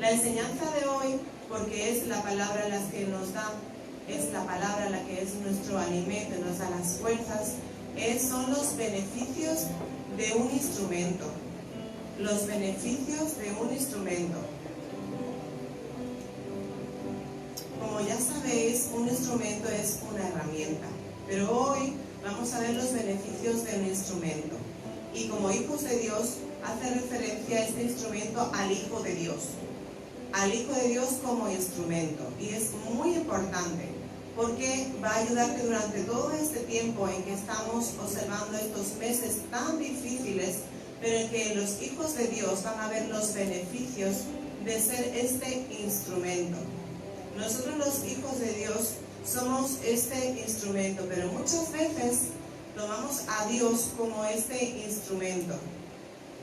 La enseñanza de hoy, porque es la palabra la que nos da, es la palabra la que es nuestro alimento, nos da las fuerzas, son los beneficios de un instrumento. Los beneficios de un instrumento. Como ya sabéis, un instrumento es una herramienta, pero hoy vamos a ver los beneficios de un instrumento. Y como hijos de Dios, hace referencia a este instrumento al Hijo de Dios. Al Hijo de Dios como instrumento. Y es muy importante, porque va a ayudarte durante todo este tiempo en que estamos observando estos meses tan difíciles, pero en que los hijos de Dios van a ver los beneficios de ser este instrumento. Nosotros los hijos de Dios somos este instrumento, pero muchas veces tomamos a Dios como este instrumento.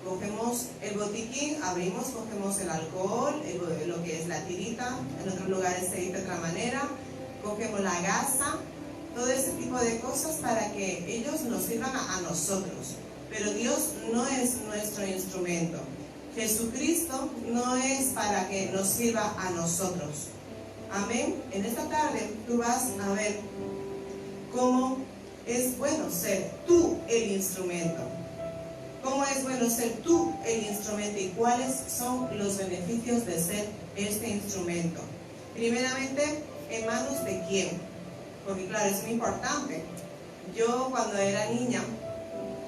Cogemos el botiquín, abrimos, cogemos el alcohol, lo que es la tirita, en otros lugares se dice de otra manera, cogemos la gasa, todo ese tipo de cosas para que ellos nos sirvan a nosotros. Pero Dios no es nuestro instrumento. Jesucristo no es para que nos sirva a nosotros. Amén. En esta tarde tú vas a ver cómo es bueno ser tú el instrumento. Cómo es bueno ser tú el instrumento y cuáles son los beneficios de ser este instrumento. Primeramente, ¿en manos de quién? Porque claro, es muy importante. Yo cuando era niña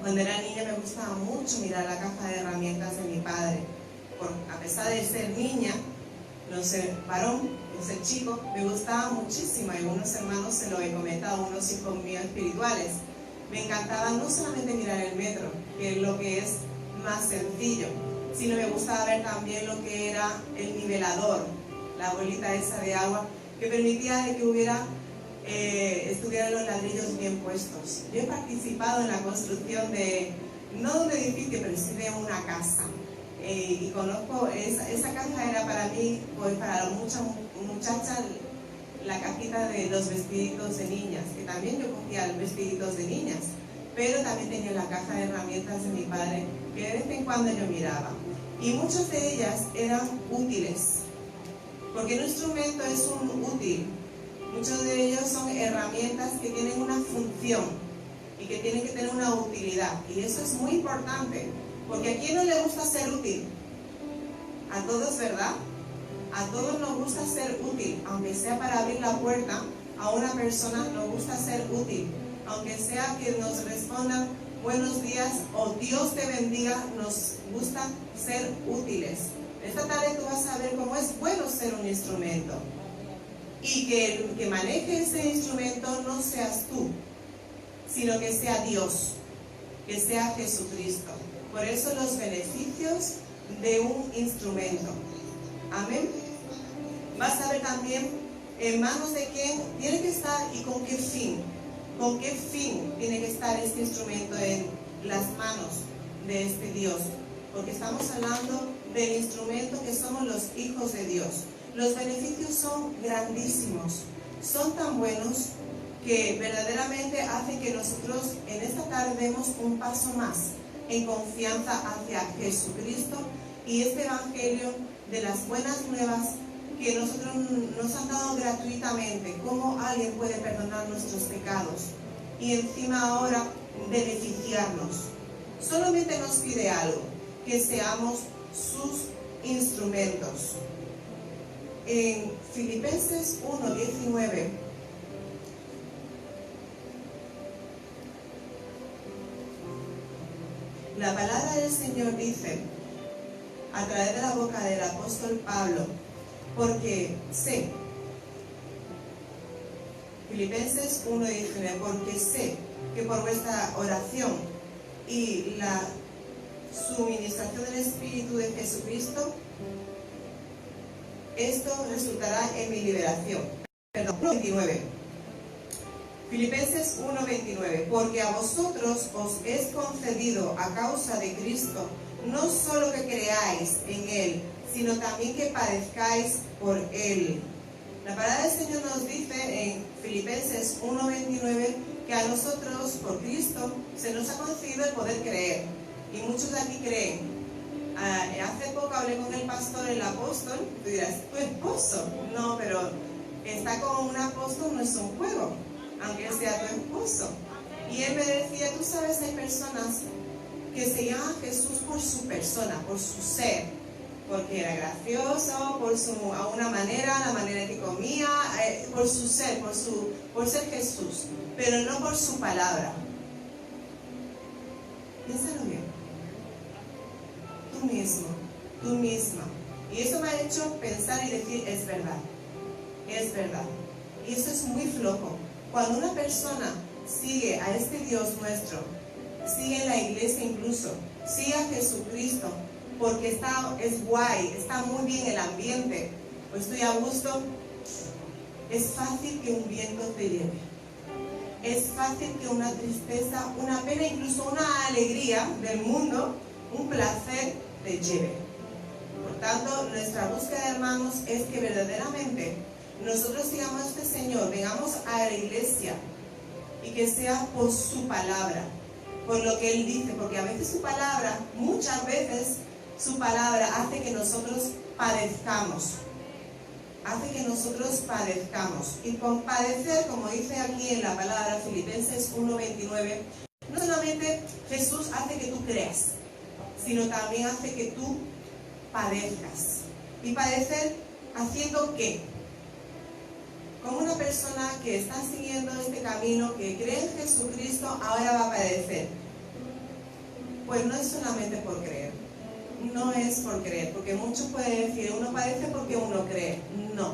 me gustaba mucho mirar la caja de herramientas de mi padre. A pesar de ser niña, no ser varón, no ser chico, me gustaba muchísimo. Y unos hermanos se lo he comentado, unos hijos míos espirituales. Me encantaba no solamente mirar el metro, que es lo que es más sencillo, sino me gustaba ver también lo que era el nivelador, la bolita esa de agua, que permitía de que estuvieran los ladrillos bien puestos. Yo he participado en la construcción no de un edificio, pero sí de una casa. Y conozco, esa caja era para mí, pues para muchas muchachas, la cajita de los vestiditos de niñas, que también yo cogía los vestiditos de niñas, pero también tenía la caja de herramientas de mi padre, que de vez en cuando yo miraba. Y muchas de ellas eran útiles, porque un instrumento es un útil. Muchos de ellos son herramientas que tienen una función y que tienen que tener una utilidad. Y eso es muy importante, porque ¿a quién no le gusta ser útil? A todos, ¿verdad? A todos nos gusta ser útil, aunque sea para abrir la puerta a una persona, nos gusta ser útil. Aunque sea que nos respondan buenos días o Dios te bendiga, nos gusta ser útiles. Esta tarde tú vas a ver cómo es bueno ser un instrumento. Y que el que maneje ese instrumento no seas tú, sino que sea Dios, que sea Jesucristo. Por eso los beneficios de un instrumento. Amén. Vas a ver también en manos de quién tiene que estar y con qué fin. Con qué fin tiene que estar este instrumento en las manos de este Dios. Porque estamos hablando del instrumento que somos los hijos de Dios. Los beneficios son grandísimos, son tan buenos que verdaderamente hacen que nosotros en esta tarde demos un paso más en confianza hacia Jesucristo y este evangelio de las buenas nuevas que nosotros nos han dado gratuitamente. Cómo alguien puede perdonar nuestros pecados y encima ahora beneficiarnos. Solamente nos pide algo, que seamos sus instrumentos. En Filipenses 1:19 la palabra del Señor dice a través de la boca del apóstol Pablo, porque sé, Filipenses 1:19, porque sé que por vuestra oración y la suministración del Espíritu de Jesucristo, esto resultará en mi liberación. Perdón, 1:29. Filipenses 1:29. Porque a vosotros os es concedido a causa de Cristo, no solo que creáis en Él, sino también que padezcáis por Él. La palabra del Señor nos dice en Filipenses 1:29 que a nosotros, por Cristo, se nos ha concedido el poder creer. Y muchos de aquí creen. Hace poco hablé con el pastor, el apóstol. Tú dirás, ¿tu esposo? No, pero estar con un apóstol no es un juego, aunque él sea tu esposo. Y él me decía, tú sabes, hay personas que se llaman Jesús por su persona, por su ser, porque era gracioso, a una manera, la manera que comía, por su ser, por ser Jesús, pero no por su palabra. Piénsalo bien. Tú mismo, tú misma. Y eso me ha hecho pensar y decir, es verdad, es verdad. Y eso es muy flojo. Cuando una persona sigue a este Dios nuestro, sigue en la iglesia incluso, sigue a Jesucristo, porque es guay, está muy bien el ambiente, o estoy a gusto, es fácil que un viento te lleve. Es fácil que una tristeza, una pena, incluso una alegría del mundo, un placer te lleve. Por tanto, nuestra búsqueda, hermanos, es que verdaderamente nosotros sigamos a este Señor, vengamos a la iglesia y que sea por su palabra, por lo que Él dice, porque a veces su palabra, muchas veces su palabra hace que nosotros padezcamos. Hace que nosotros padezcamos. Y con padecer, como dice aquí en la palabra Filipenses 1:29, no solamente Jesús hace que tú creas, sino también hace que tú padezcas. ¿Y padecer haciendo qué? Como una persona que está siguiendo este camino, que cree en Jesucristo, ahora va a padecer. Pues no es solamente por creer. No es por creer, porque muchos pueden decir, uno padece porque uno cree. No,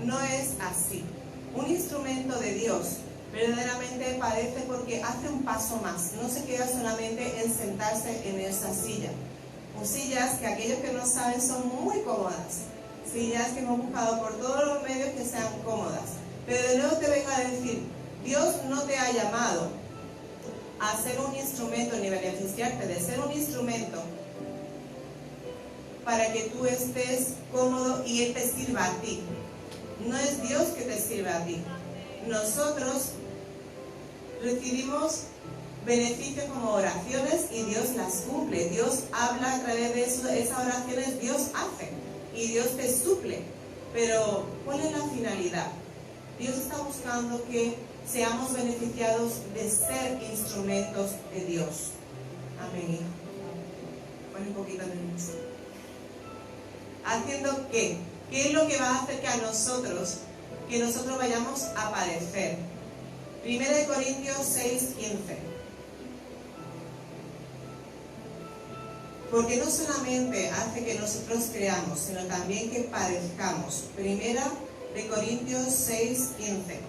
no es así. Un instrumento de Dios verdaderamente padece porque hace un paso más. No se queda solamente en sentarse en esa silla. O sillas que aquellos que no saben son muy cómodas. Sillas que hemos buscado por todos los medios que sean cómodas. Pero de nuevo te vengo a decir, Dios no te ha llamado a ser un instrumento ni beneficiarte de ser un instrumento para que tú estés cómodo y Él te sirva a ti. No es Dios que te sirve a ti. Nosotros recibimos beneficios como oraciones y Dios las cumple. Dios habla a través de eso, esas oraciones, Dios hace y Dios te suple. Pero ¿cuál es la finalidad? Dios está buscando que seamos beneficiados de ser instrumentos de Dios. Amén, hijo. Pon un poquito de luz. ¿Haciendo qué? ¿Qué es lo que va a hacer que nosotros vayamos a padecer? 1 Corintios 6:15. Porque no solamente hace que nosotros creamos, sino también que padezcamos. 1 Corintios 6:15.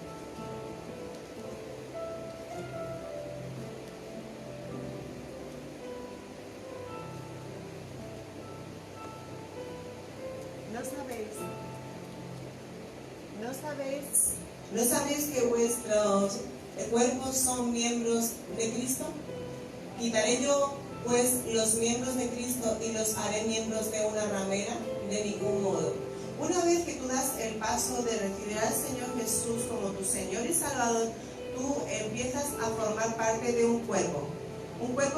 ¿No sabéis que vuestros cuerpos son miembros de Cristo? ¿Quitaré yo pues los miembros de Cristo y los haré miembros de una ramera? De ningún modo. Una vez que tú das el paso de recibir al Señor Jesús como tu Señor y Salvador, tú empiezas a formar parte de un cuerpo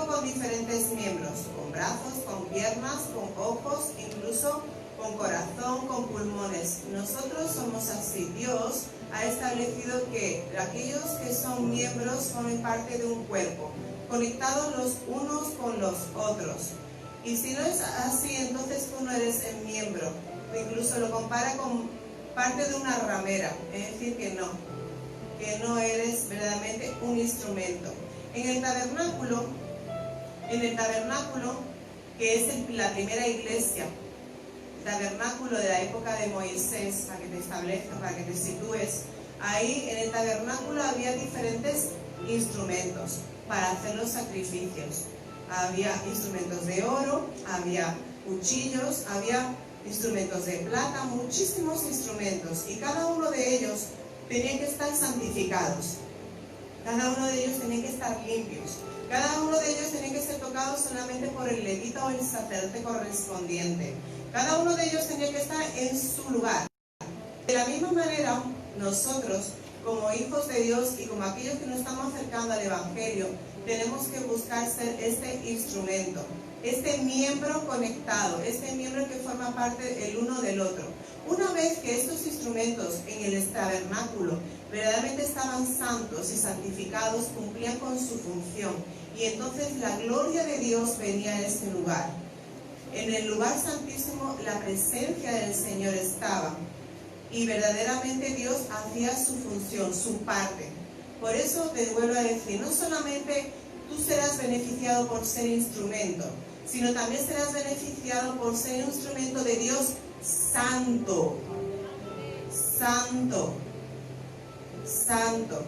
con diferentes miembros, con brazos, con piernas, con ojos, incluso con corazón, con pulmones. Nosotros somos así. Dios ha establecido que aquellos que son miembros formen parte de un cuerpo, conectados los unos con los otros. Y si no es así, entonces tú no eres el miembro. Incluso lo compara con parte de una ramera, es decir, que no eres verdaderamente un instrumento. En el tabernáculo, que es la primera iglesia, tabernáculo de la época de Moisés, para que te establezcas, para que te sitúes, ahí en el tabernáculo había diferentes instrumentos para hacer los sacrificios. Había instrumentos de oro, había cuchillos, había instrumentos de plata, muchísimos instrumentos, y cada uno de ellos tenía que estar santificados, cada uno de ellos tenía que estar limpios, cada uno de ellos tenía que ser tocado solamente por el levita o el sacerdote correspondiente. Cada uno de ellos tenía que estar en su lugar. De la misma manera, nosotros, como hijos de Dios y como aquellos que nos estamos acercando al Evangelio, tenemos que buscar ser este instrumento. este miembro conectado, este miembro que forma parte el uno del otro. Una vez que estos instrumentos en el tabernáculo verdaderamente estaban santos y santificados, cumplían con su función, y entonces la gloria de Dios venía a este lugar. En el lugar santísimo la presencia del Señor estaba, y verdaderamente Dios hacía su función, su parte. Por eso te vuelvo a decir, no solamente tú serás beneficiado por ser instrumento, sino también serás beneficiado por ser instrumento de Dios santo, santo, santo.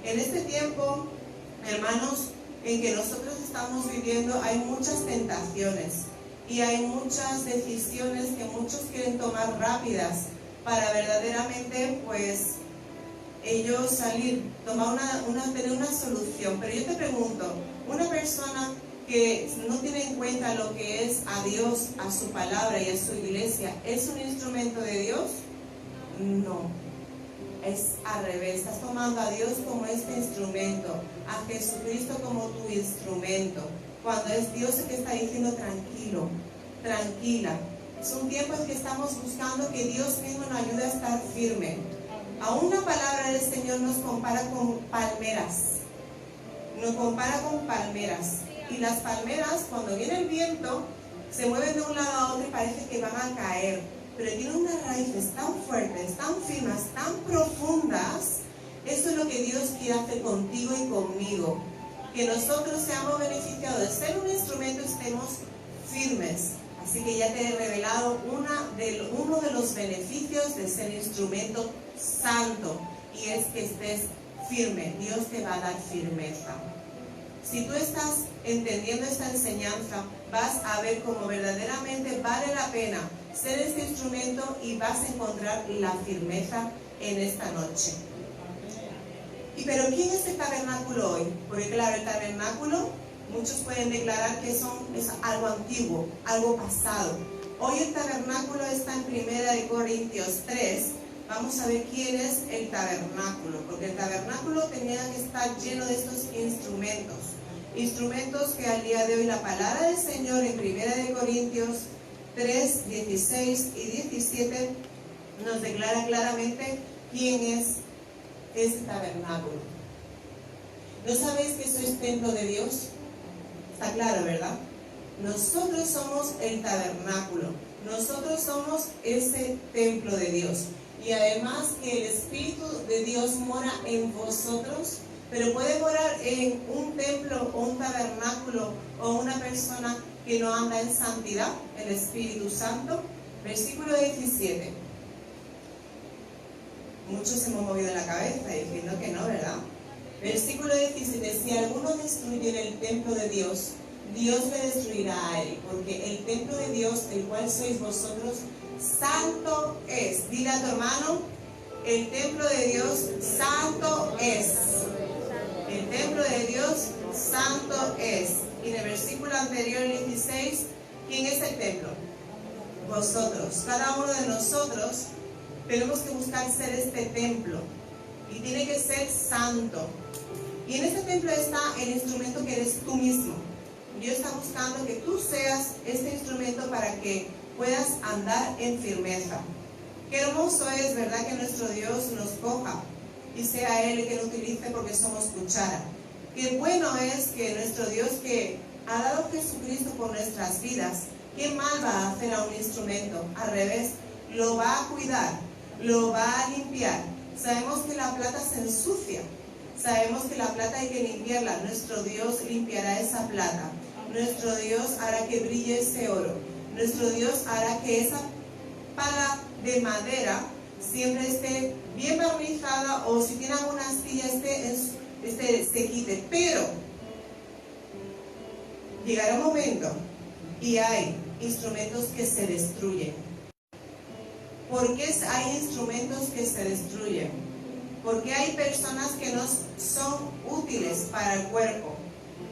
En este tiempo, hermanos, en que nosotros estamos viviendo, hay muchas tentaciones y hay muchas decisiones que muchos quieren tomar rápidas para verdaderamente, pues, ellos salir, tener una solución. Pero yo te pregunto, una persona que no tiene en cuenta lo que es a Dios, a su palabra y a su iglesia, ¿es un instrumento de Dios? No, es al revés. Estás tomando a Dios como este instrumento, a Jesucristo como tu instrumento, cuando es Dios el que está diciendo tranquilo, tranquila. Son tiempos que estamos buscando que Dios mismo nos ayude a estar firme. Aún la palabra del Señor nos compara con palmeras, nos compara con palmeras. Y las palmeras, cuando viene el viento, se mueven de un lado a otro y parece que van a caer. Pero tienen unas raíces tan fuertes, tan firmes, tan profundas. Eso es lo que Dios quiere hacer contigo y conmigo. Que nosotros seamos beneficiados de ser un instrumento, estemos firmes. Así que ya te he revelado uno de los beneficios de ser instrumento santo. Y es que estés firme. Dios te va a dar firmeza. Si tú estás entendiendo esta enseñanza, vas a ver cómo verdaderamente vale la pena ser este instrumento y vas a encontrar la firmeza en esta noche. Pero ¿quién es el tabernáculo hoy? Porque claro, el tabernáculo, muchos pueden declarar que es algo antiguo, algo pasado. Hoy el tabernáculo está en 1 Corintios 3. Vamos a ver quién es el tabernáculo, porque el tabernáculo tenía que estar lleno de estos instrumentos. Instrumentos que al día de hoy la palabra del Señor en 1 Corintios 3, 16 y 17 nos declara claramente quién es ese tabernáculo. ¿No sabéis que sois templo de Dios? Está claro, ¿verdad? Nosotros somos el tabernáculo. Nosotros somos ese templo de Dios. Y además que el Espíritu de Dios mora en vosotros, pero puede morar en un templo o un tabernáculo o una persona que no anda en santidad, el Espíritu Santo. Versículo 17. Muchos hemos movido la cabeza diciendo que no, ¿verdad? Versículo 17. Si alguno destruye el templo de Dios, Dios le destruirá a él, porque el templo de Dios, el cual sois vosotros, santo es. Dile a tu hermano, el templo de Dios santo es. El templo de Dios santo es. Y en el versículo anterior, el 16, ¿quién es el templo? Vosotros. Cada uno de nosotros tenemos que buscar ser este templo. Y tiene que ser santo. Y en este templo está el instrumento que eres tú mismo. Dios está buscando que tú seas este instrumento para que puedas andar en firmeza. Qué hermoso es, ¿verdad?, que nuestro Dios nos coja y sea Él el que nos utilice porque somos cuchara. Qué bueno es que nuestro Dios, que ha dado a Jesucristo por nuestras vidas, ¿qué mal va a hacer a un instrumento? Al revés, lo va a cuidar, lo va a limpiar. Sabemos que la plata se ensucia, sabemos que la plata hay que limpiarla. Nuestro Dios limpiará esa plata. Nuestro Dios hará que brille ese oro. Nuestro Dios hará que esa pala de madera siempre esté bien barnizada, o si tiene alguna astilla se quite. Pero llegará un momento y hay instrumentos que se destruyen. ¿Por qué hay instrumentos que se destruyen? Porque hay personas que no son útiles para el cuerpo.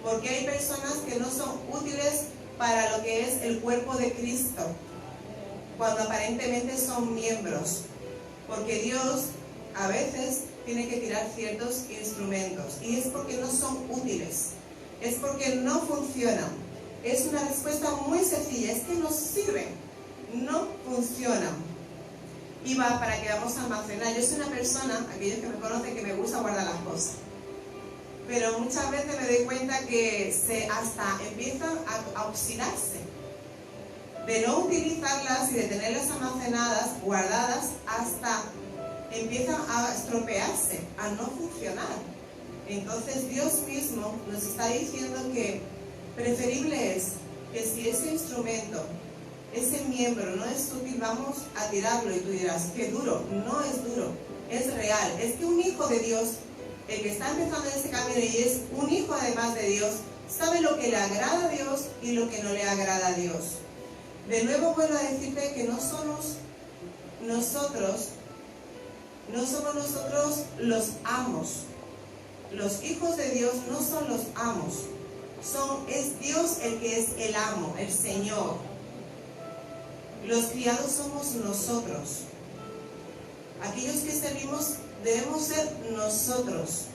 Porque hay personas que no son útiles para lo que es el cuerpo de Cristo, cuando aparentemente son miembros. Porque Dios a veces tiene que tirar ciertos instrumentos, y es porque no son útiles, es porque no funcionan, es una respuesta muy sencilla, es que no sirven, no funcionan. Y va para que vamos a almacenar. Yo soy una persona, aquellos que me conocen, que me gusta guardar las cosas. Pero muchas veces me doy cuenta que hasta empiezan a oxidarse. De no utilizarlas y de tenerlas almacenadas, guardadas, hasta empiezan a estropearse, a no funcionar. Entonces Dios mismo nos está diciendo que preferible es que si ese instrumento, ese miembro no es útil, vamos a tirarlo. Y tú dirás, qué duro. No es duro, es real. Es que un hijo de Dios, el que está empezando ese camino y es un hijo además de Dios, sabe lo que le agrada a Dios y lo que no le agrada a Dios. De nuevo vuelvo a decirte que no somos nosotros los amos. Los hijos de Dios no son los amos. Es Dios el que es el amo, el Señor. Los criados somos nosotros. Aquellos que servimos debemos ser nosotros.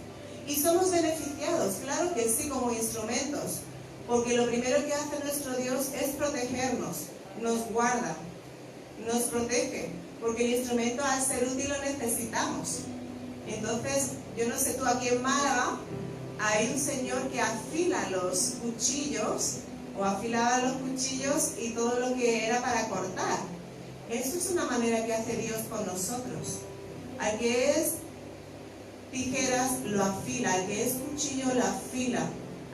Y somos beneficiados, claro que sí, como instrumentos. Porque lo primero que hace nuestro Dios es protegernos. Nos guarda, nos protege. Porque el instrumento, al ser útil, lo necesitamos. Entonces, yo no sé tú, aquí en Málaga hay un señor que afila los cuchillos, o afilaba los cuchillos y todo lo que era para cortar. Eso es una manera que hace Dios con nosotros. Al que es tijeras, lo afila. Al que es cuchillo, lo afila.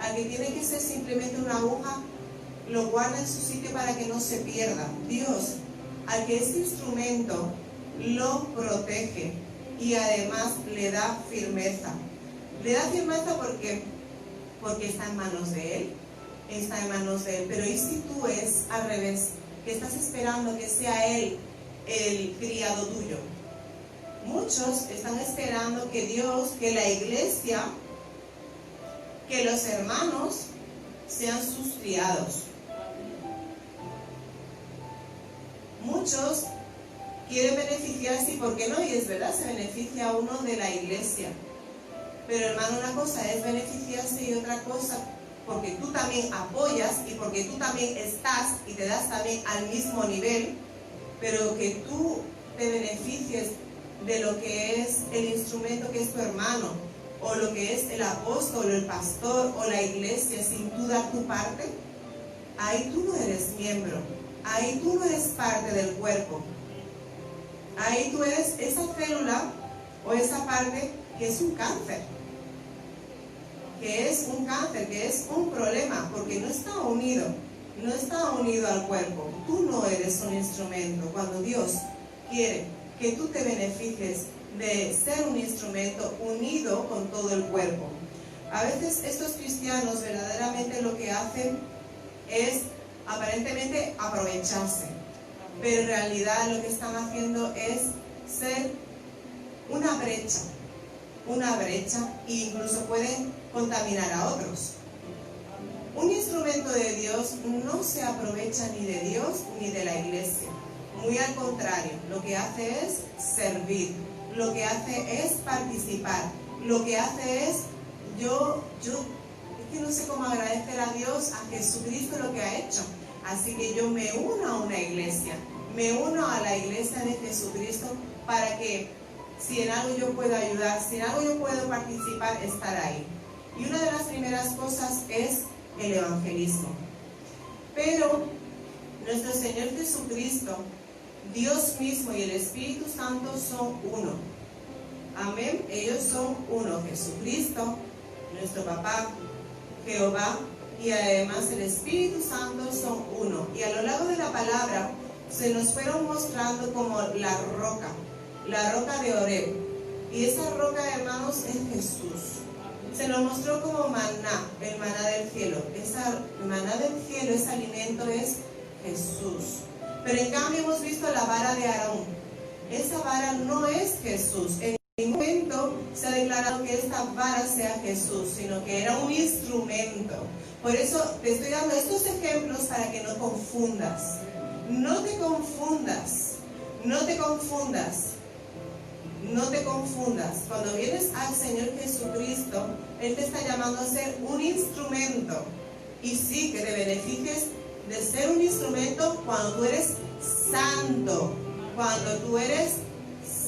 Al que tiene que ser simplemente una aguja, lo guarda en su sitio para que no se pierda. Dios, al que es instrumento, lo protege y además le da firmeza. Le da firmeza porque está en manos de Él. Está en manos de Él. Pero ¿y si tú es al revés? Que estás esperando que sea Él el criado tuyo. Muchos están esperando que Dios, que la iglesia, que los hermanos sean sus criados. Muchos quieren beneficiarse, y ¿por qué no? Y es verdad, se beneficia uno de la iglesia. Pero hermano, una cosa es beneficiarse y otra cosa, porque tú también apoyas y porque tú también estás y te das también al mismo nivel, pero que tú te beneficies de lo que es el instrumento que es tu hermano, o lo que es el apóstol, o el pastor, o la iglesia, sin tú dar tu parte, ahí tú no eres miembro, ahí tú no eres parte del cuerpo, ahí tú eres esa célula o esa parte que es un cáncer, que es un problema, porque no está unido al cuerpo. Tú no eres un instrumento. Cuando Dios quiere que tú te beneficies de ser un instrumento unido con todo el cuerpo. A veces estos cristianos verdaderamente lo que hacen es aparentemente aprovecharse, pero en realidad lo que están haciendo es ser una brecha e incluso pueden contaminar a otros. Un instrumento de Dios no se aprovecha ni de Dios ni de la iglesia. Muy al contrario, lo que hace es servir, lo que hace es participar, lo que hace es es que no sé cómo agradecer a Dios, a Jesucristo lo que ha hecho. Así que yo me uno a una iglesia, me uno a la iglesia de Jesucristo para que si en algo yo puedo ayudar, si en algo yo puedo participar, estar ahí. Y una de las primeras cosas es el evangelismo. Pero nuestro Señor Jesucristo, Dios mismo y el Espíritu Santo son uno. Amén. Ellos son uno. Jesucristo, nuestro Papá, Jehová y además el Espíritu Santo son uno. Y a lo largo de la palabra se nos fueron mostrando como la roca de Oreb. Y esa roca, hermanos, es Jesús. Se nos mostró como maná, el maná del cielo. El maná del cielo, ese alimento es Jesús. Pero en cambio hemos visto la vara de Aarón. Esa vara no es Jesús. En ningún momento se ha declarado que esta vara sea Jesús, sino que era un instrumento. Por eso te estoy dando estos ejemplos para que no confundas. No te confundas. No te confundas. No te confundas. Cuando vienes al Señor Jesucristo, Él te está llamando a ser un instrumento. Y sí, que te beneficies de ser un instrumento cuando tú eres santo. Cuando tú eres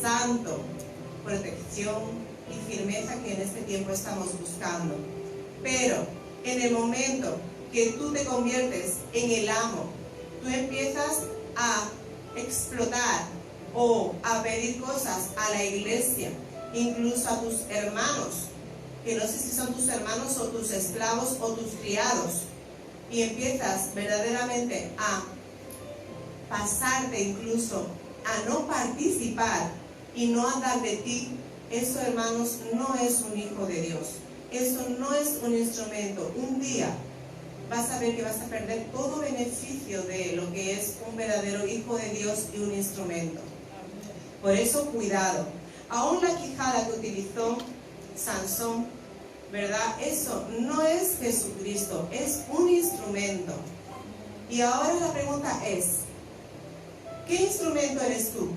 santo. Protección y firmeza que en este tiempo estamos buscando. Pero en el momento que tú te conviertes en el amo, tú empiezas a explotar o a pedir cosas a la iglesia, incluso a tus hermanos, que no sé si son tus hermanos o tus esclavos o tus criados, y empiezas verdaderamente a pasarte incluso a no participar y no a dar de ti. Eso, hermanos, no es un hijo de Dios. Eso no es un instrumento. Un día vas a ver que vas a perder todo beneficio de lo que es un verdadero hijo de Dios y un instrumento. Por eso, cuidado. Aún la quijada que utilizó Sansón, ¿verdad? Eso no es Jesucristo, es un instrumento. Y ahora la pregunta es, ¿qué instrumento eres tú?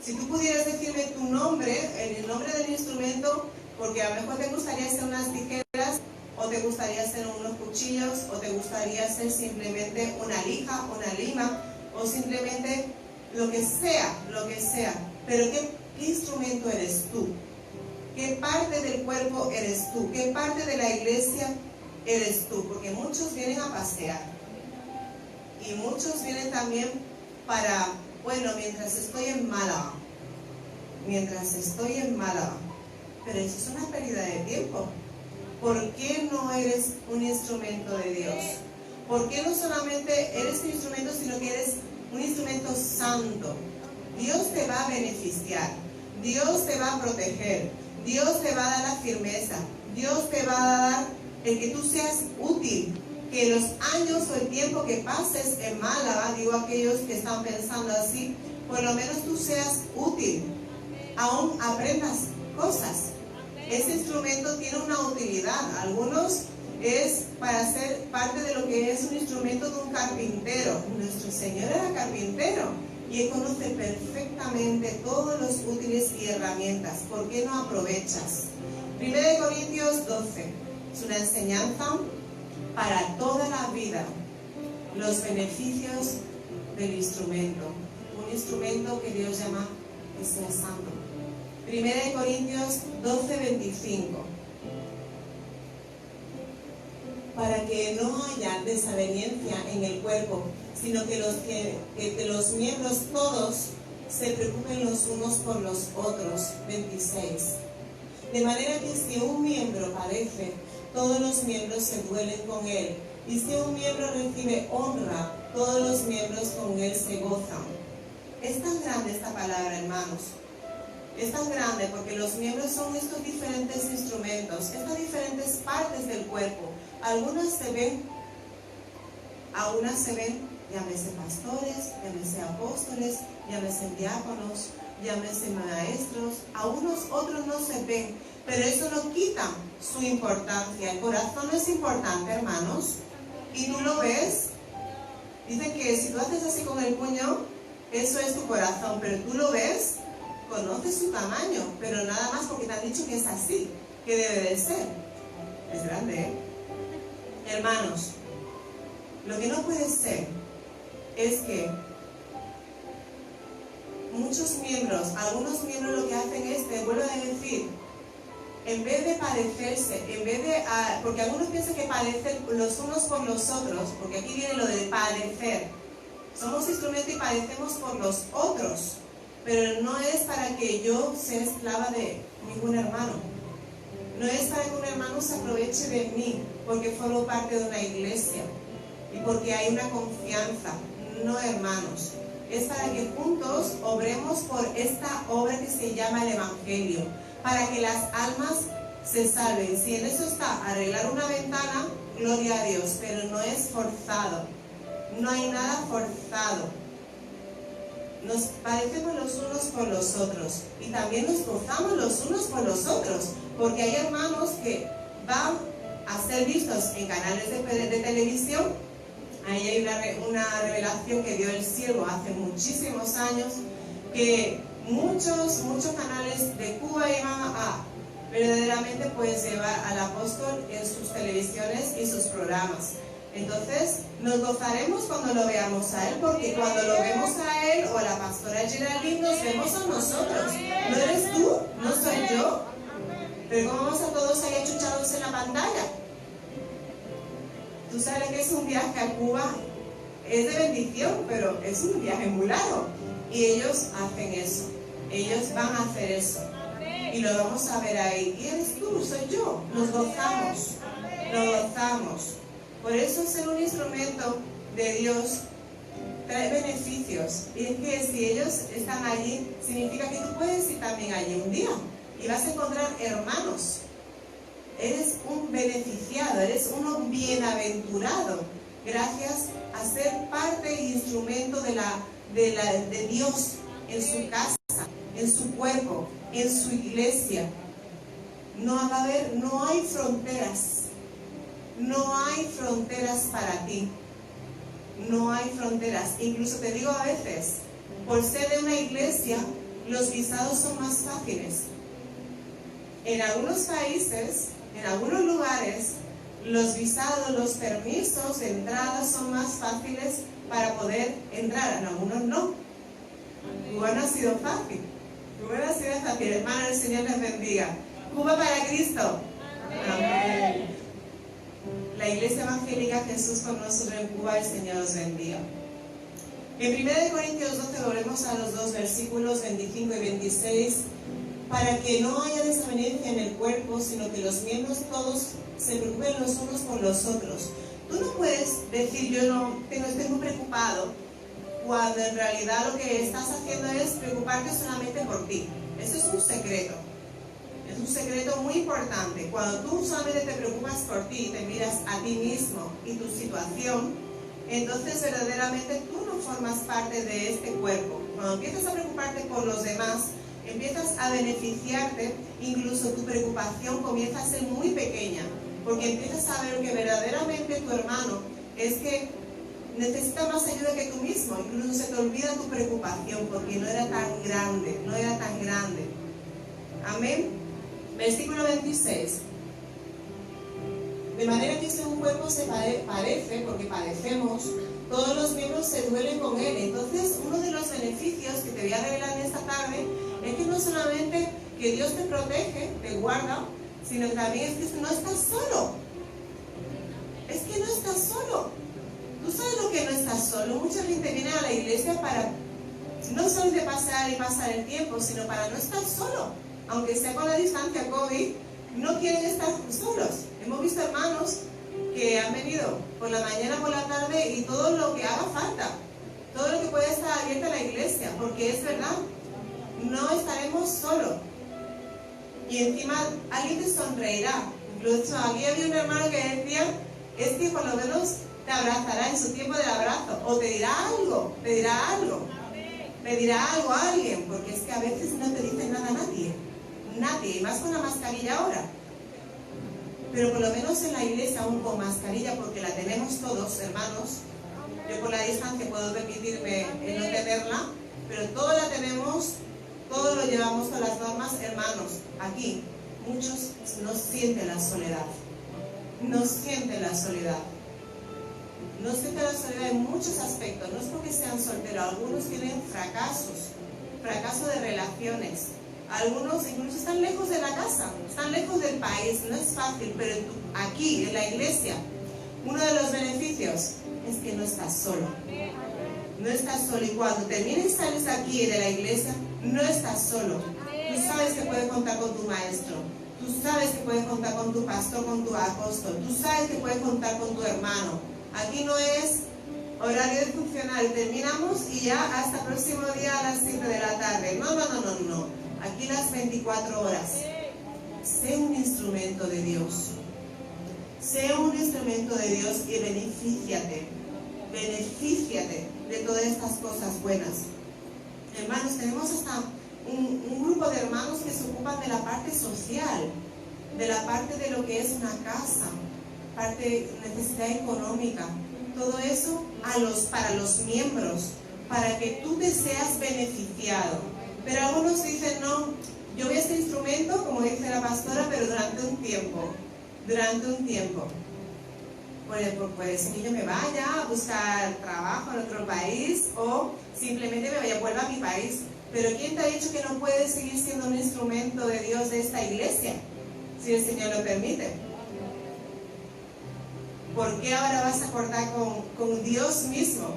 Si tú pudieras decirme tu nombre, el nombre del instrumento, porque a lo mejor te gustaría hacer unas tijeras, o te gustaría hacer unos cuchillos, o te gustaría hacer simplemente una lija, una lima, o simplemente lo que sea. Pero ¿qué instrumento eres tú? ¿Qué parte del cuerpo eres tú? ¿Qué parte de la iglesia eres tú? Porque muchos vienen a pasear. Y muchos vienen también para, bueno, mientras estoy en Málaga. Pero eso es una pérdida de tiempo. ¿Por qué no eres un instrumento de Dios? ¿Por qué no solamente eres un instrumento, sino que eres un instrumento santo? Dios te va a beneficiar, Dios te va a proteger, Dios te va a dar la firmeza, Dios te va a dar el que tú seas útil, que los años o el tiempo que pases en Málaga, digo aquellos que están pensando así, por lo menos tú seas útil, aún aprendas cosas. Ese instrumento tiene una utilidad. Algunos es para ser parte de lo que es un instrumento de un carpintero. Nuestro Señor era carpintero y Él conoce perfectamente todos los útiles y herramientas. ¿Por qué no aprovechas? 1 Corintios 12 es una enseñanza para toda la vida. Los beneficios del instrumento. Un instrumento que Dios llama que sea santo. 1 Corintios 12, 25. Para que no haya desaveniencia en el cuerpo, sino que los miembros todos se preocupen los unos por los otros. 26. De manera que si un miembro padece, todos los miembros se duelen con él. Y si un miembro recibe honra, todos los miembros con él se gozan. Es tan grande esta palabra, hermanos. Es tan grande porque los miembros son estos diferentes instrumentos, estas diferentes partes del cuerpo. Algunas se ven, llámese pastores, llámese apóstoles, llámese diáconos, llámese maestros. A unos otros no se ven, pero eso no quita su importancia. El corazón es importante, hermanos, y tú lo ves. Dicen que si tú haces así con el puño, eso es tu corazón, pero tú lo ves. Conoces su tamaño, pero nada más porque te han dicho que es así, que debe de ser. Es grande, ¿eh? Hermanos, lo que no puede ser es que algunos miembros lo que hacen es, te vuelvo a decir, en vez de padecerse, porque algunos piensan que padecer los unos por los otros, porque aquí viene lo de padecer. Somos instrumentos y padecemos por los otros. Pero no es para que yo sea esclava de ningún hermano. No es para que un hermano se aproveche de mí porque formo parte de una iglesia y porque hay una confianza. No, hermanos. Es para que juntos obremos por esta obra que se llama el Evangelio, para que las almas se salven. Si en eso está arreglar una ventana, gloria a Dios, pero no es forzado. No hay nada forzado. Nos padecemos los unos por los otros y también nos gozamos los unos por los otros, porque hay hermanos que van a ser vistos en canales de televisión. Ahí hay una revelación que dio el siervo hace muchísimos años, que muchos canales de Cuba iban a verdaderamente pues llevar al apóstol en sus televisiones y sus programas. Entonces nos gozaremos cuando lo veamos a él, porque cuando lo vemos a él o a la pastora Geraldine nos vemos a nosotros. ¿No eres tú? ¿No soy yo? Pero ¿cómo vamos a todos ahí achuchados en la pantalla? Tú sabes que es un viaje a Cuba, es de bendición, pero es un viaje muy largo. Y ellos hacen eso, ellos van a hacer eso. Y lo vamos a ver ahí. ¿Y eres tú? Soy yo. Nos gozamos, nos gozamos. Por eso ser un instrumento de Dios trae beneficios. Y es que si ellos están allí, significa que tú puedes ir también allí un día. Y vas a encontrar hermanos. Eres un beneficiado, eres uno bienaventurado, gracias a ser parte e instrumento de Dios en su casa, en su cuerpo, en su iglesia. No hay fronteras. No hay fronteras para ti. No hay fronteras. Incluso te digo a veces, por ser de una iglesia, los visados son más fáciles. En algunos países, en algunos lugares, los visados, los permisos de entrada son más fáciles para poder entrar. En algunos no. Cuba no ha sido fácil. Cuba no ha sido fácil. Hermano, el Señor les bendiga. Cuba para Cristo. Amén. La Iglesia Evangélica Jesús con nosotros en Cuba, el Señor os bendiga. En 1 Corintios 12 volvemos a los dos versículos 25 y 26. Para que no haya desavenencia en el cuerpo, sino que los miembros todos se preocupen los unos por los otros. Tú no puedes decir yo no estoy muy preocupado, cuando en realidad lo que estás haciendo es preocuparte solamente por ti. Eso es un secreto. Es un secreto muy importante. Cuando tú solamente te preocupas por ti y te miras a ti mismo y tu situación, entonces verdaderamente tú no formas parte de este cuerpo. Cuando empiezas a preocuparte por los demás, empiezas a beneficiarte, incluso tu preocupación comienza a ser muy pequeña, porque empiezas a ver que verdaderamente tu hermano es que necesita más ayuda que tú mismo. Incluso se te olvida tu preocupación porque no era tan grande, no era tan grande. Amén. Versículo 26. De manera que si un cuerpo se parece, porque padecemos, todos los miembros se duelen con él. Entonces, uno de los beneficios que te voy a revelar en esta tarde es que no solamente que Dios te protege, te guarda, sino también es que no estás solo. Es que no estás solo. Tú sabes lo que no estás solo. Mucha gente viene a la iglesia para no solo de pasar y pasar el tiempo, sino para no estar solo. Aunque sea con la distancia COVID, no quieren estar solos. Hemos visto hermanos que han venido por la mañana, por la tarde y todo lo que haga falta, todo lo que puede estar abierta a la iglesia, porque es verdad, no estaremos solos. Y encima alguien te sonreirá. Incluso aquí había un hermano que decía, es que por lo menos te abrazará en su tiempo del abrazo, o te dirá algo, le dirá algo a alguien, porque es que a veces no te dice nada a nadie, y más con la mascarilla ahora. Pero por lo menos en la iglesia, aún con mascarilla, porque la tenemos todos, hermanos. Yo por la distancia puedo permitirme no tenerla, pero todos la tenemos, todos lo llevamos con las normas, hermanos. Aquí, muchos no sienten la soledad. No sienten la soledad. No sienten la soledad en muchos aspectos. No es porque sean solteros, algunos tienen fracaso de relaciones. Algunos incluso están lejos de la casa, están lejos del país, no es fácil, pero aquí, en la iglesia, uno de los beneficios es que no estás solo. No estás solo, y cuando termines y sales aquí de la iglesia, no estás solo. Tú sabes que puedes contar con tu maestro, tú sabes que puedes contar con tu pastor, con tu apóstol, tú sabes que puedes contar con tu hermano. Aquí no es horario de funcionario, terminamos y ya hasta el próximo día a las 7 de la tarde. No. Aquí las 24 horas. Sé un instrumento de Dios. Sé un instrumento de Dios y benefíciate de todas estas cosas buenas. Hermanos, tenemos hasta un grupo de hermanos que se ocupan de la parte social, de la parte de lo que es una casa, parte de necesidad económica, todo eso para los miembros, para que tú te seas beneficiado. Pero algunos dicen, no, yo voy a ser instrumento, como dice la pastora, pero durante un tiempo. Puede ser que yo me vaya a buscar trabajo en otro país o simplemente vuelva a mi país. Pero ¿quién te ha dicho que no puedes seguir siendo un instrumento de Dios de esta iglesia? Si el Señor lo permite. ¿Por qué ahora vas a cortar con Dios mismo?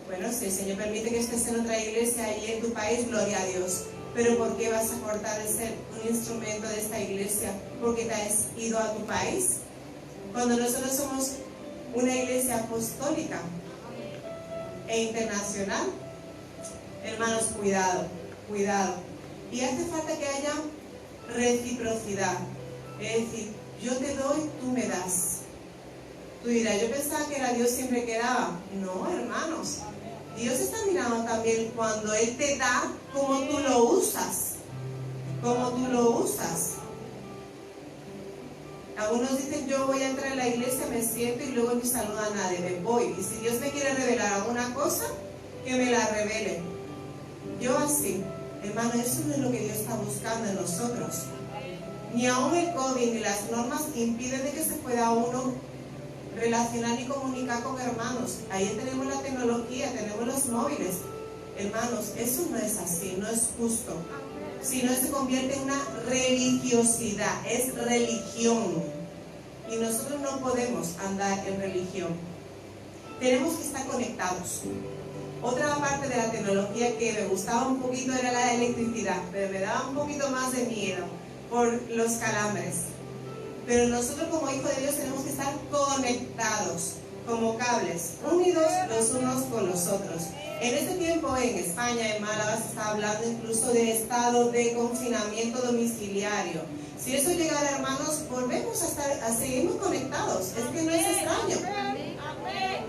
Bueno, si el Señor permite que estés en otra iglesia y en tu país, gloria a Dios. Pero ¿por qué vas a cortar de ser un instrumento de esta iglesia? Porque te has ido a tu país. Cuando nosotros somos una iglesia apostólica e internacional, hermanos, cuidado. Y hace falta que haya reciprocidad. Es decir, yo te doy, tú me das. Tú dirás, yo pensaba que era Dios siempre que daba. No, hermanos. Dios está mirando también cuando Él te da, cómo tú lo usas. Algunos dicen, yo voy a entrar en la iglesia, me siento y luego no saludo a nadie, me voy. Y si Dios me quiere revelar alguna cosa, que me la revele. Yo así, hermano, eso no es lo que Dios está buscando en nosotros. Ni aún el COVID ni las normas impiden de que se pueda uno relacionar y comunicar con hermanos. Ahí tenemos la tecnología, tenemos los móviles. Hermanos, eso no es así, no es justo. Si no, se convierte en una religiosidad, es religión. Y nosotros no podemos andar en religión. Tenemos que estar conectados. Otra parte de la tecnología que me gustaba un poquito era la electricidad, pero me daba un poquito más de miedo por los calambres. Pero nosotros como hijos de Dios tenemos que estar conectados, como cables, unidos los unos con los otros. En este tiempo en España, en Málaga, se está hablando incluso de estado de confinamiento domiciliario. Si eso llegara, hermanos, volvemos a seguir conectados. Es que no es extraño.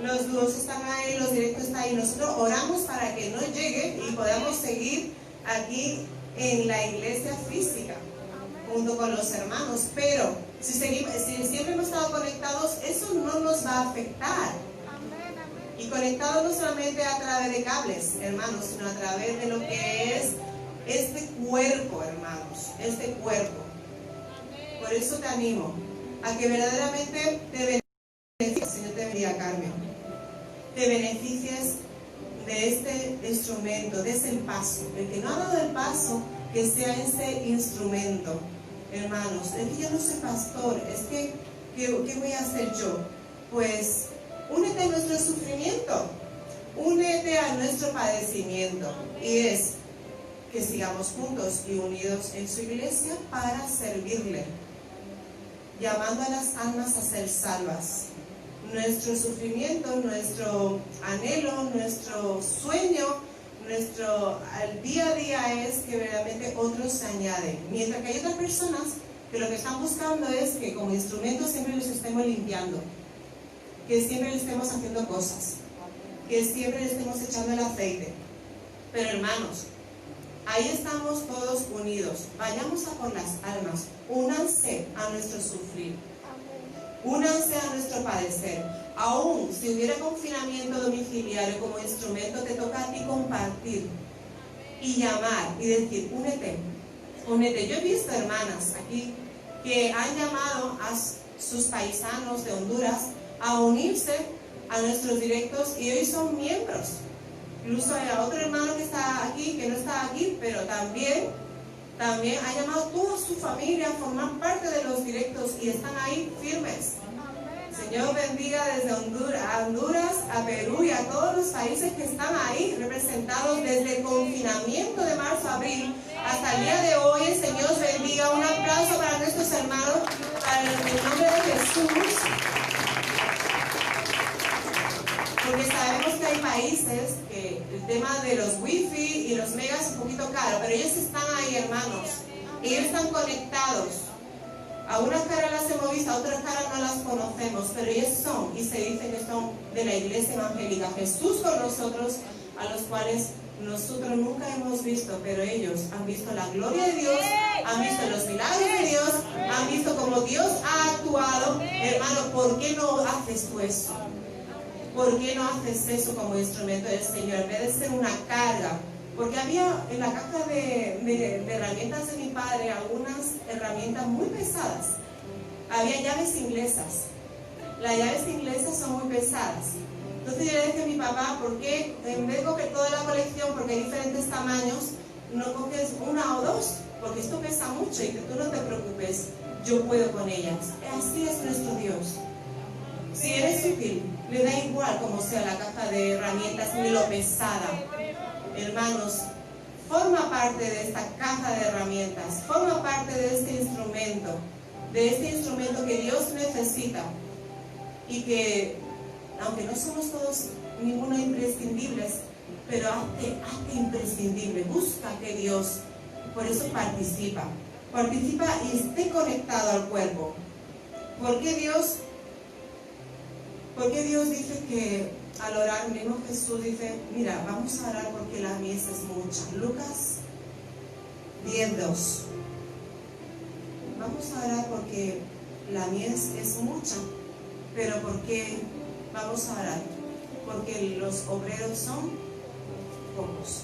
Los dúos están ahí, los directos están ahí. Nosotros oramos para que no llegue y podamos seguir aquí en la iglesia física, junto con los hermanos. Pero si siempre hemos estado conectados, eso no nos va a afectar. Y conectados no solamente a través de cables, hermanos, sino a través de lo que es este cuerpo, hermanos, este cuerpo. Por eso te animo a que verdaderamente te beneficies, Señor te bendiga, Carmen, te beneficies de este instrumento, de ese paso. El que no ha dado el paso, que sea ese instrumento. Hermanos, es que yo no soy pastor, es que, ¿qué voy a hacer yo? Pues, únete a nuestro sufrimiento, únete a nuestro padecimiento, y es que sigamos juntos y unidos en su iglesia para servirle, llamando a las almas a ser salvas. Nuestro sufrimiento, nuestro anhelo, nuestro sueño, al día a día es que verdaderamente otros se añaden, mientras que hay otras personas que lo que están buscando es que como instrumentos siempre los estemos limpiando, que siempre le estemos haciendo cosas, que siempre le estemos echando el aceite. Pero hermanos, ahí estamos todos unidos. Vayamos a por las almas, únanse a nuestro sufrir, únanse a nuestro padecer. Aún si hubiera confinamiento domiciliario, como instrumento te toca a ti compartir y llamar y decir, únete. Yo he visto hermanas aquí que han llamado a sus paisanos de Honduras a unirse a nuestros directos y hoy son miembros. Incluso hay otro hermano que está aquí, que no está aquí, pero también ha llamado a toda su familia a formar parte de los directos y están ahí firmes. Señor bendiga desde Honduras, a Perú y a todos los países que están ahí representados desde el confinamiento de marzo a abril hasta el día de hoy. El Señor bendiga. Un aplauso para nuestros hermanos, en el nombre de Jesús. Porque sabemos que hay países que el tema de los wifi y los megas es un poquito caro, pero ellos están ahí, hermanos. Ellos están conectados. A unas caras las hemos visto, a otras caras no las conocemos, pero ellos son y se dice que son de la iglesia evangélica. Jesús con nosotros, a los cuales nosotros nunca hemos visto, pero ellos han visto la gloria de Dios, han visto los milagros de Dios, han visto cómo Dios ha actuado. Hermano, ¿por qué no haces tú eso? ¿Por qué no haces eso como instrumento del Señor? En vez de ser una carga, Porque había en la caja de herramientas de mi padre algunas herramientas muy pesadas. Había llaves inglesas. Las llaves inglesas son muy pesadas. Entonces yo le dije a mi papá, ¿por qué en vez de coger toda la colección, porque hay diferentes tamaños, no coges una o dos? Porque esto pesa mucho y que tú no te preocupes, yo puedo con ellas. Así es nuestro Dios. Si eres útil, le da igual como sea la caja de herramientas ni lo pesada. Hermanos, forma parte de esta caja de herramientas, forma parte de este instrumento que Dios necesita y que, aunque no somos todos ninguno imprescindibles, pero hazte imprescindible, busca que Dios, por eso participa y esté conectado al cuerpo. ¿Por qué Dios dice que al orar, mismo Jesús dice, mira, vamos a orar porque la mies es mucha? Lucas 10:2. Vamos a orar porque la mies es mucha. Pero ¿por qué vamos a orar? Porque los obreros son pocos.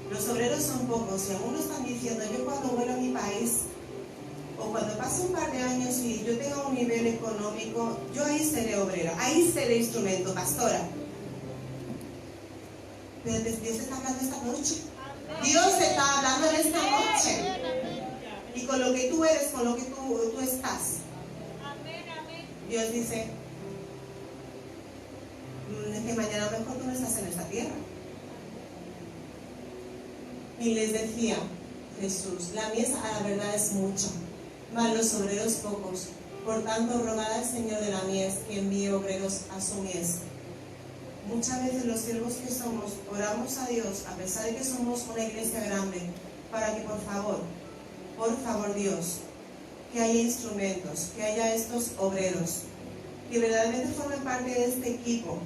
Los obreros son pocos y algunos están diciendo, yo cuando vuelva a mi país o cuando pase un par de años y yo tenga un nivel económico, yo ahí seré obrera, ahí seré instrumento, pastora. Pero Dios está hablando esta noche. Dios está hablando en esta noche. Y con lo que tú eres, con lo que tú estás. Dios dice, es que mañana a lo mejor tú no estás en esta tierra. Y les decía Jesús, la mies a la verdad es mucha, mas los obreros pocos. Por tanto, rogad al Señor de la mies que envíe obreros a su mies. Muchas veces los siervos que somos, oramos a Dios, a pesar de que somos una iglesia grande, para que por favor Dios, que haya instrumentos, que haya estos obreros, que verdaderamente formen parte de este equipo,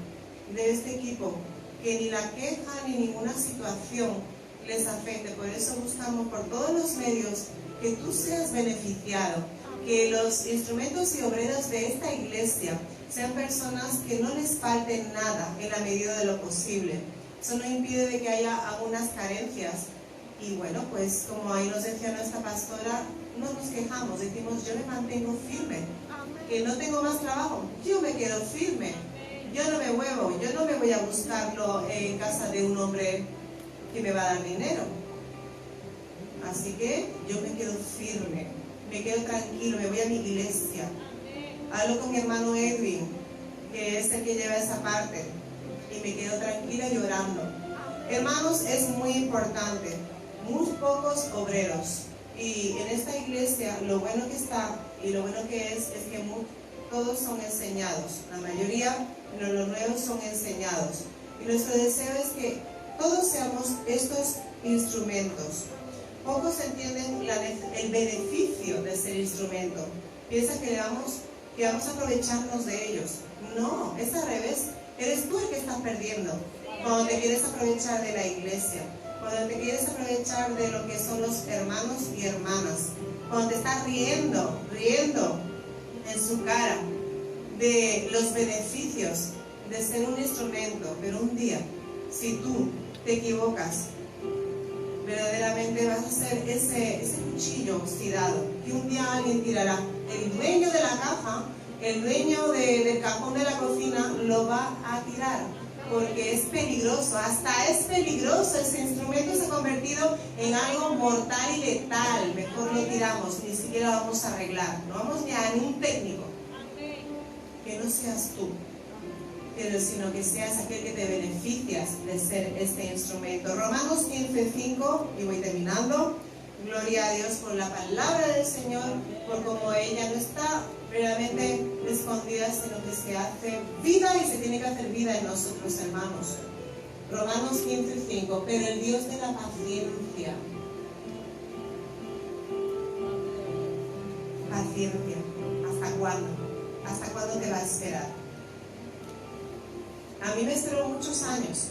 que ni la queja ni ninguna situación les afecte. Por eso buscamos por todos los medios que tú seas beneficiado, que los instrumentos y obreros de esta iglesia sean personas que no les falte nada en la medida de lo posible. Eso no impide de que haya algunas carencias. Y bueno, pues como ahí nos decía nuestra pastora, no nos quejamos, decimos, yo me mantengo firme, que no tengo más trabajo, yo me quedo firme, yo no me muevo, yo no me voy a buscarlo en casa de un hombre que me va a dar dinero. Así que yo me quedo firme, me quedo tranquilo, me voy a mi iglesia, hablo con mi hermano Edwin, que es el que lleva esa parte, y me quedo tranquila llorando. Hermanos, es muy importante, muy pocos obreros, y en esta iglesia lo bueno que está y lo bueno que es que todos son enseñados, la mayoría de los nuevos son enseñados, y nuestro deseo es que todos seamos estos instrumentos. Pocos entienden el beneficio de ser instrumento, piensan que vamos a aprovecharnos de ellos. No, es al revés, eres tú el que estás perdiendo cuando te quieres aprovechar de la iglesia, cuando te quieres aprovechar de lo que son los hermanos y hermanas, cuando te estás riendo en su cara de los beneficios de ser un instrumento. Pero un día, si tú te equivocas, verdaderamente vas a ser ese cuchillo oxidado que un día alguien tirará. El dueño de la caja, el dueño del cajón de la cocina lo va a tirar, porque es peligroso, hasta es peligroso. Ese instrumento se ha convertido en algo mortal y letal. Mejor lo tiramos, ni siquiera lo vamos a arreglar, no vamos ni a un técnico. Que no seas tú, sino que seas aquel que te beneficias de ser este instrumento. Romanos 15:5, y voy terminando. Gloria a Dios por la palabra del Señor, por cómo ella no está realmente escondida, sino que se hace vida y se tiene que hacer vida en nosotros, hermanos. Romanos 15:5, pero el Dios de la paciencia. Paciencia. ¿Hasta cuándo? ¿Hasta cuándo te va a esperar? A mí me esperó muchos años,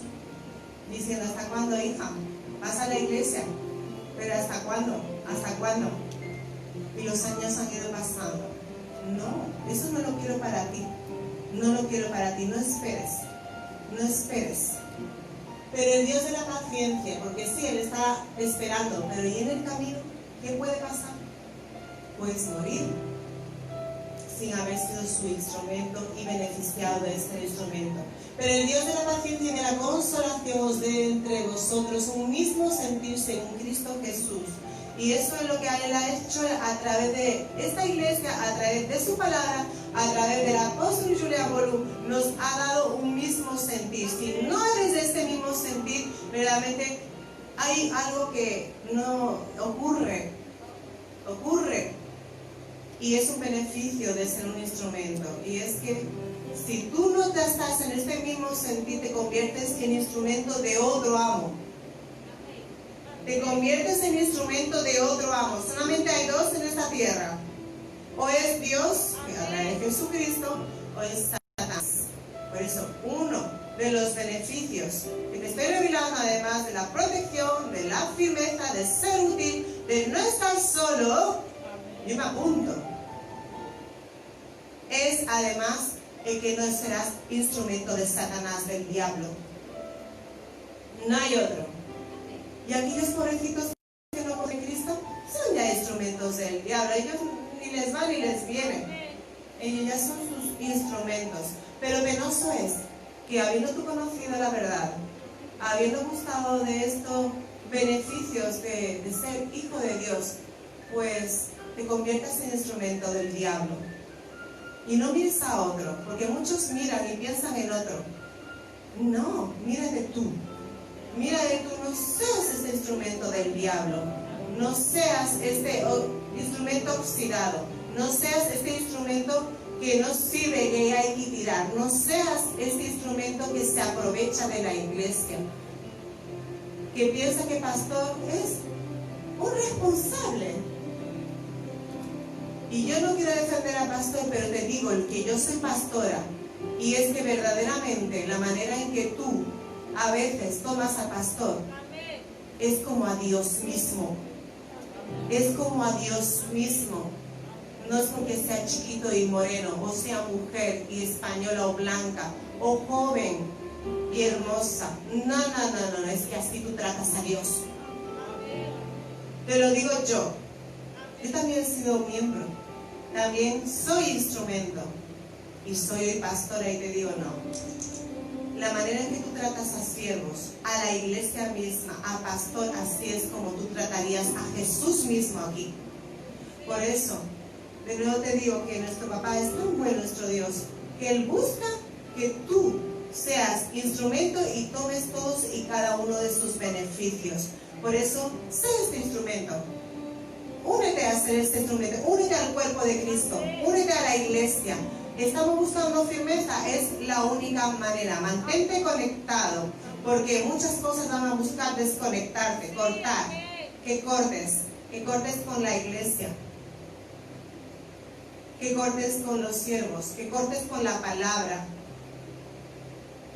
diciendo, ¿hasta cuándo, hija? Vas a la iglesia, pero ¿hasta cuándo? ¿Hasta cuándo? Y los años han ido pasando. No, eso no lo quiero para ti. No lo quiero para ti, no esperes. No esperes. Pero el Dios de la paciencia, porque sí, Él está esperando, pero ¿y en el camino qué puede pasar? Puedes morir sin haber sido su instrumento y beneficiado de este instrumento. Pero el Dios de la paciencia y de la consolación os dé entre vosotros un mismo sentir según Cristo Jesús. Y eso es lo que Él ha hecho a través de esta iglesia, a través de su palabra, a través del apóstol Julián Bolu, nos ha dado un mismo sentir. Si no eres de este mismo sentir, verdaderamente hay algo que no ocurre. Y es un beneficio de ser un instrumento. Y es que si tú no te estás en este mismo sentir, te conviertes en instrumento de otro amo. Te conviertes en instrumento de otro amo. Solamente hay dos en esta tierra. O es Dios, a través de Jesucristo, o es Satanás. Por eso, uno de los beneficios que te estoy revelando, además de la protección, de la firmeza, de ser útil, de no estar solo, yo me apunto, es además el que no serás instrumento de Satanás, del diablo. No hay otro. Y aquellos pobrecitos que no conocen Cristo son ya instrumentos del diablo. Ellos ni les va ni les viene. Ellos ya son sus instrumentos. Pero penoso es que habiendo tú conocido la verdad, habiendo gustado de estos beneficios de ser hijo de Dios, pues te conviertas en instrumento del diablo. Y no mires a otro, porque muchos miran y piensan en otro. No, mírate tú. Mira que tú no seas este instrumento del diablo, no seas este instrumento oxidado, no seas este instrumento que no sirve, que hay que tirar, no seas este instrumento que se aprovecha de la iglesia, que piensa que pastor es un responsable. Y yo no quiero defender al pastor, pero te digo que yo soy pastora, y es que verdaderamente la manera en que tú a veces tomas al pastor es como a Dios mismo. Es como a Dios mismo. No es porque sea chiquito y moreno, o sea mujer y española o blanca, o joven y hermosa. No, es que así tú tratas a Dios. Te lo digo yo. Yo también he sido miembro. También soy instrumento. Y soy hoy pastora y te digo no. La manera en que tú tratas a siervos, a la iglesia misma, a pastor, así es como tú tratarías a Jesús mismo aquí. Por eso, de nuevo te digo que nuestro papá es tan bueno, nuestro Dios, que Él busca que tú seas instrumento y tomes todos y cada uno de sus beneficios. Por eso, sé este instrumento. Únete a ser este instrumento, únete al cuerpo de Cristo, únete a la iglesia. Estamos buscando firmeza, es la única manera. Mantente conectado, porque muchas cosas van a buscar desconectarte, cortar. Que cortes con la iglesia, que cortes con los siervos, que cortes con la palabra.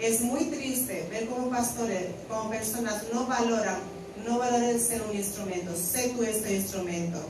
Es muy triste ver cómo pastores, como personas no valoran ser un instrumento. Sé tú este instrumento.